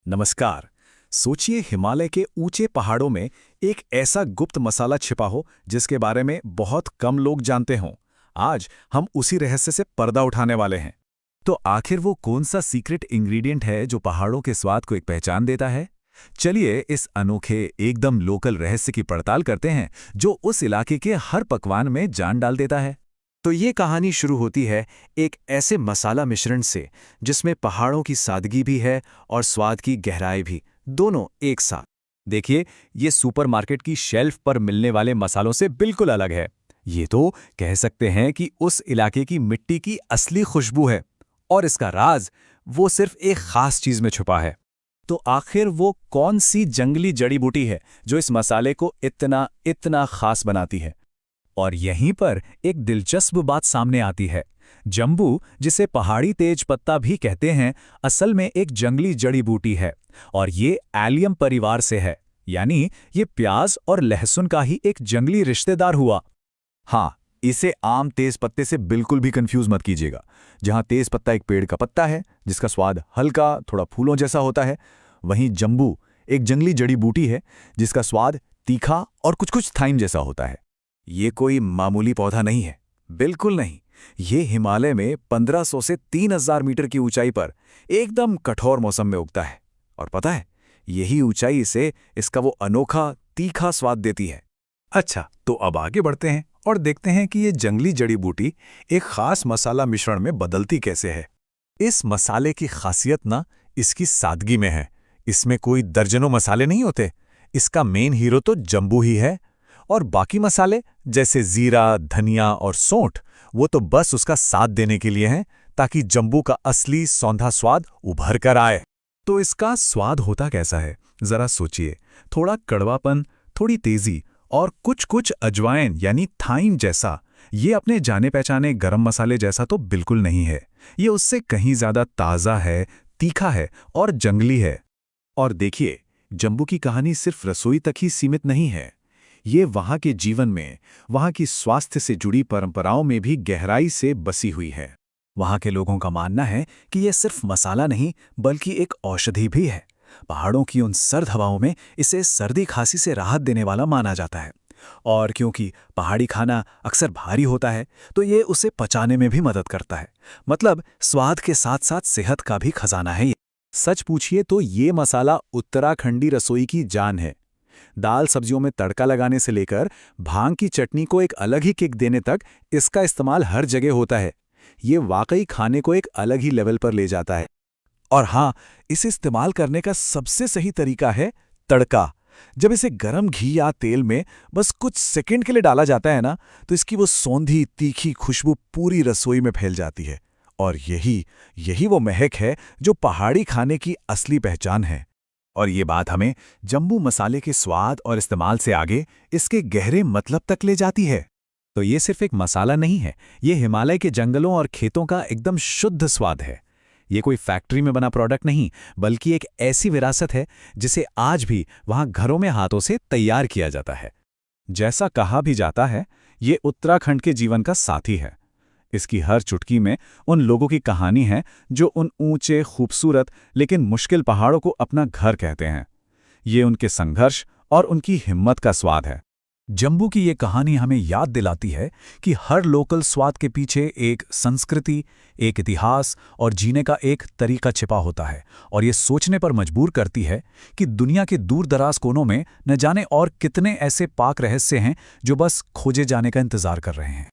नमस्कार। सोचिए हिमालय के ऊंचे पहाड़ों में एक ऐसा गुप्त मसाला छिपा हो जिसके बारे में बहुत कम लोग जानते हों। आज हम उसी रहस्य से पर्दा उठाने वाले हैं। तो आखिर वो कौन सा सीक्रेट इंग्रेडिएंट है जो पहाड़ों के स्वाद को एक पहचान देता है? चलिए इस अनोखे एकदम लोकल रहस्य की पड़ताल करते हैं जो उस इलाके के हर पकवान में जान डाल देता है। तो ये कहानी शुरू होती है एक ऐसे मसाला मिश्रण से जिसमें पहाड़ों की सादगी भी है और स्वाद की गहराई भी, दोनों एक साथ। देखिए, ये सुपरमार्केट की शेल्फ पर मिलने वाले मसालों से बिल्कुल अलग है। ये तो कह सकते हैं कि उस इलाके की मिट्टी की असली खुशबू है। और इसका राज वो सिर्फ एक खास चीज में छुपा है। तो आखिर वो कौन सी जंगली जड़ी बूटी है जो इस मसाले को इतना इतना खास बनाती है? और यहीं पर एक दिलचस्प बात सामने आती है। जंबू, जिसे पहाड़ी तेज पत्ता भी कहते हैं, असल में एक जंगली जड़ी बूटी है और ये एलियम परिवार से है। यानी ये प्याज और लहसुन का ही एक जंगली रिश्तेदार हुआ। हाँ, इसे आम तेज पत्ते से बिल्कुल भी कंफ्यूज मत कीजिएगा। जहां तेज पत्ता एक पेड़ का पत्ता है जिसका स्वाद हल्का, थोड़ा फूलों जैसा होता है, वहीं जंबू एक जंगली जड़ी बूटी है जिसका स्वाद तीखा और कुछ कुछ थाइम जैसा होता है। ये कोई मामूली पौधा नहीं है, बिल्कुल नहीं। ये हिमालय में 1500 से 3000 मीटर की ऊंचाई पर एकदम कठोर मौसम में उगता है। और पता है, यही ऊंचाई इसे इसका वो अनोखा तीखा स्वाद देती है। अच्छा, तो अब आगे बढ़ते हैं और देखते हैं कि ये जंगली जड़ी बूटी एक खास मसाला मिश्रण में बदलती कैसे है। इस मसाले की खासियत ना इसकी सादगी में है। इसमें कोई दर्जनों मसाले नहीं होते। इसका मेन हीरो तो जंबू ही है। और बाकी मसाले जैसे जीरा, धनिया और सौंठ, वो तो बस उसका साथ देने के लिए हैं ताकि जंबू का असली सौंधा स्वाद उभर कर आए। तो इसका स्वाद होता कैसा है, जरा सोचिए। थोड़ा कड़वापन, थोड़ी तेजी और कुछ कुछ अजवाइन यानी थाइम जैसा। ये अपने जाने पहचाने गरम मसाले जैसा तो बिल्कुल नहीं है। ये उससे कहीं ज्यादा ताज़ा है, तीखा है और जंगली है। और देखिए, जंबू की कहानी सिर्फ रसोई तक ही सीमित नहीं है। ये वहाँ के जीवन में, वहाँ की स्वास्थ्य से जुड़ी परंपराओं में भी गहराई से बसी हुई है। वहाँ के लोगों का मानना है कि ये सिर्फ मसाला नहीं बल्कि एक औषधि भी है। पहाड़ों की उन सर्द हवाओं में इसे सर्दी खांसी से राहत देने वाला माना जाता है। और क्योंकि पहाड़ी खाना अक्सर भारी होता है तो ये उसे पचाने में भी मदद करता है। मतलब स्वाद के साथ साथ सेहत का भी खजाना है ये। सच पूछिए तो ये मसाला उत्तराखंडी रसोई की जान है। दाल सब्जियों में तड़का लगाने से लेकर भांग की चटनी को एक अलग ही किक देने तक इसका इस्तेमाल हर जगह होता है। ये वाकई खाने को एक अलग ही लेवल पर ले जाता है। और हाँ, इसे इस्तेमाल करने का सबसे सही तरीका है तड़का। जब इसे गरम घी या तेल में बस कुछ सेकंड के लिए डाला जाता है ना, तो इसकी वो सौंधी तीखी खुशबू पूरी रसोई में फैल जाती है। और यही यही वो महक है जो पहाड़ी खाने की असली पहचान है। और ये बात हमें जंबू मसाले के स्वाद और इस्तेमाल से आगे इसके गहरे मतलब तक ले जाती है। तो ये सिर्फ एक मसाला नहीं है, ये हिमालय के जंगलों और खेतों का एकदम शुद्ध स्वाद है। ये कोई फैक्ट्री में बना प्रोडक्ट नहीं, बल्कि एक ऐसी विरासत है जिसे आज भी वहाँ घरों में हाथों से तैयार किया जाता है। जैसा कहा भी जाता है, ये उत्तराखंड के जीवन का साथी है। इसकी हर चुटकी में उन लोगों की कहानी है जो उन ऊंचे, खूबसूरत लेकिन मुश्किल पहाड़ों को अपना घर कहते हैं। ये उनके संघर्ष और उनकी हिम्मत का स्वाद है। जंबू की ये कहानी हमें याद दिलाती है कि हर लोकल स्वाद के पीछे एक संस्कृति, एक इतिहास और जीने का एक तरीका छिपा होता है। और ये सोचने पर मजबूर करती है कि दुनिया के दूर दराज कोनों में न जाने और कितने ऐसे पाक रहस्य हैं जो बस खोजे जाने का इंतजार कर रहे हैं।